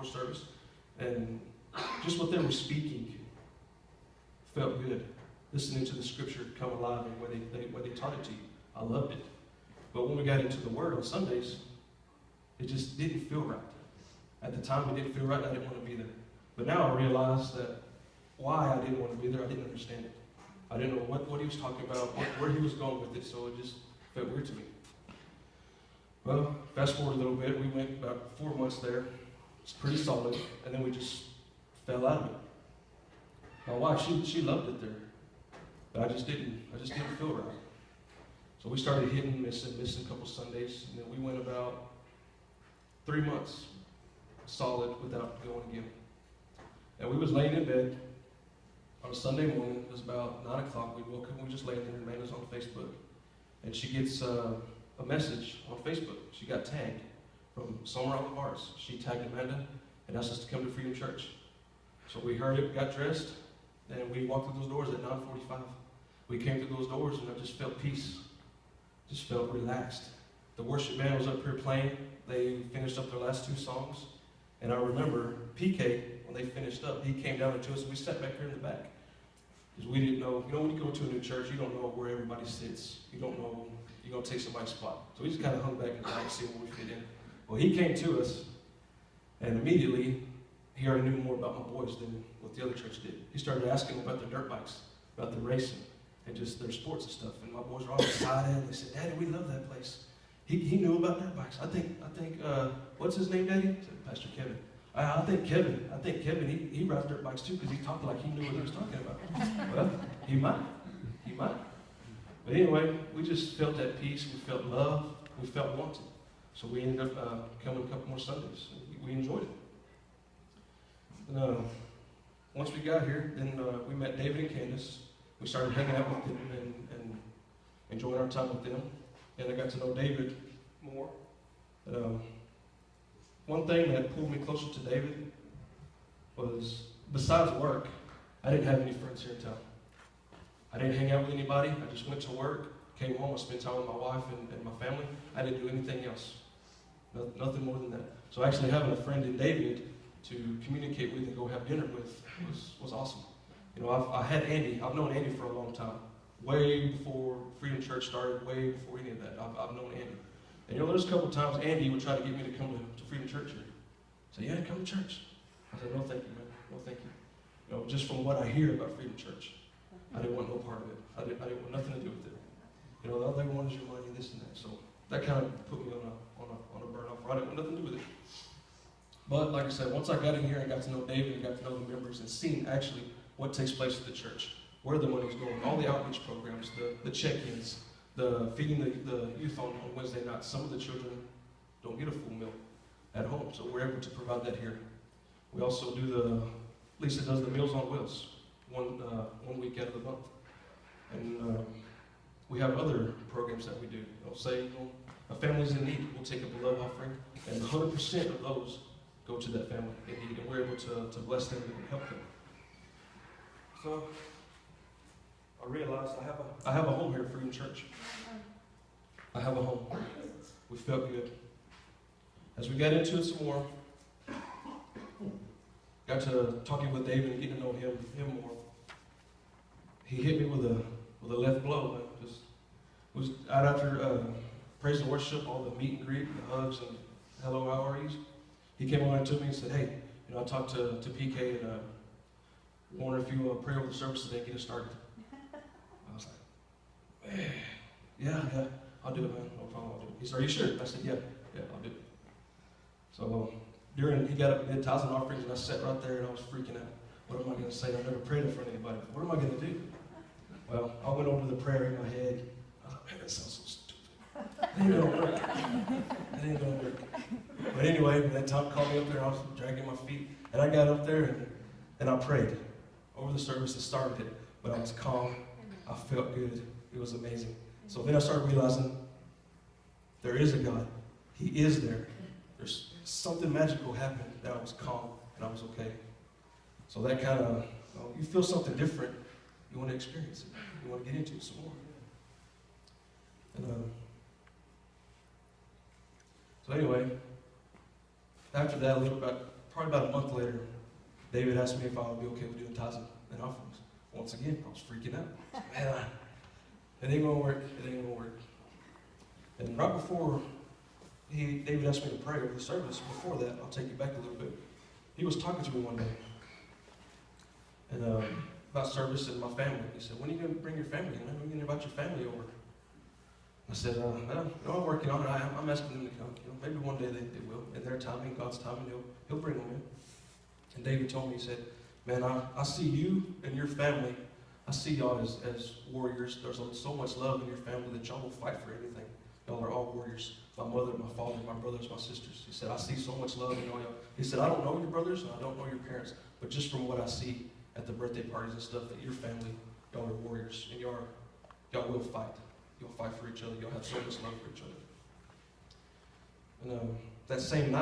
before service, and just what they were speaking felt good. Listening to the scripture come alive and where they taught it to you. I loved it. But when we got into the Word on Sundays, it just didn't feel right. At the time, it didn't feel right. I didn't want to be there. But now I realize that why I didn't want to be there, I didn't understand it. I didn't know what he was talking about, where he was going with it, so it just felt weird to me. Well, fast forward a little bit, we went about 4 months there. It's pretty solid, and then we just fell out of it. My wife, she loved it there, but I just didn't feel right. So we started hitting, missing a couple Sundays, and then we went about 3 months solid without going again. And we was laying in bed on a Sunday morning. It was about 9 o'clock. We woke up and we just laying there, and Amanda's on Facebook. And she gets a message on Facebook. She got tagged from somewhere on the bars. She tagged Amanda and asked us to come to Freedom Church. So we heard it, got dressed, and we walked through those doors at 9:45. We came through those doors, and I just felt peace. Just felt relaxed. The worship band was up here playing. They finished up their last 2 songs. And I remember PK, when they finished up, he came down to us, and we sat back here in the back. Because we didn't know, when you go to a new church, you don't know where everybody sits. You don't know, you're going to take somebody's spot. So we just kind of hung back in the back to see where we fit in. Well, he came to us, and immediately, he already knew more about my boys than what the other church did. He started asking about their dirt bikes, about the racing, and just their sports and stuff. And my boys were all excited. They said, "Daddy, we love that place." He knew about dirt bikes. I think, what's his name, Daddy? I said, Pastor Kevin. I think Kevin, he rides dirt bikes too, because he talked like he knew what he was talking about. Well, he might. But anyway, we just felt that peace. We felt love. We felt wanted. So we ended up coming a couple more Sundays. We enjoyed it. And, once we got here, then we met David and Candace. We started hanging out with them and enjoying our time with them. And I got to know David more. One thing that pulled me closer to David was, besides work, I didn't have any friends here in town. I didn't hang out with anybody. I just went to work, came home, I spent time with my wife and my family. I didn't do anything else. Nothing more than that. So actually having a friend in David to communicate with and go have dinner with was awesome. You know, I had Andy. I've known Andy for a long time. Way before Freedom Church started, way before any of that. I've known Andy. And you know, there's a couple of times Andy would try to get me to come to Freedom Church here. Say, "Yeah, come to church." I said, "No, thank you, man. No, thank you." You know, just from what I hear about Freedom Church, I didn't want no part of it. I didn't want nothing to do with it. You know, all they want is your money, this and that. So that kind of put me on a burnout. I didn't want nothing to do with it. But like I said, once I got in here and got to know David and got to know the members and seeing actually what takes place at the church, where the money's going, all the outreach programs, the check-ins, the feeding the youth on Wednesday nights. Some of the children don't get a full meal at home, so we're able to provide that here. We also do Lisa does the Meals on Wheels, one week out of the month. And we have other programs that we do. Say, a family's in need, we'll take up a love offering, and 100% of those go to that family in need, and we're able to bless them and help them. So I realized I have a home here at Freedom Church. I have a home. We felt good. As we got into it some more, got to talking with David and getting to know him more. He hit me with a left blow. Just was out after praise and worship, all the meet and greet, the hugs and hello, how are you? He came over to me and said, "Hey, you know, I talked to PK and wonder if you pray over the service today, get us started." I was like, "Man, yeah, I'll do it, man. No problem, I'll do it." He said, "Are you sure?" I said, Yeah, I'll do it." So he got up and did tithes and offerings, and I sat right there and I was freaking out. What am I going to say? I've never prayed in front of anybody. What am I going to do? Well, I went over to the prayer in my head. I was like, "Man, that sounds so stupid. It ain't going to work. It ain't going to work." But anyway, when that time called me up there, I was dragging my feet. And I got up there and I prayed over the service and started it. But I was calm. I felt good. It was amazing. So then I started realizing there is a God. He is there. There's something magical happened that I was calm and I was okay. So that kind of, you feel something different. You want to experience it. You want to get into it some more. And, so anyway, after that, about probably about a month later, David asked me if I would be okay with doing tithes and offerings. Once again, I was freaking out. Man, it ain't gonna work. It ain't gonna work. And right before David asked me to pray over the service, before that, I'll take you back a little bit. He was talking to me one day, and about service and my family. He said, "When are you going to bring your family in? When are you going to invite your family over?" I said, I'm working on it. I'm asking them to come. Maybe one day they will. In their timing, God's timing, He'll bring them in. And David told me, he said, "Man, I see you and your family. I see y'all as warriors. There's so much love in your family that y'all will fight for anything. Y'all are all warriors. My mother, my father, my brothers, my sisters." He said, "I see so much love in all y'all." He said, "I don't know your brothers and I don't know your parents, but just from what I see at the birthday parties and stuff, that your family, y'all are warriors, and y'all will fight. You'll fight for each other. You'll have so much love for each other." And that same night,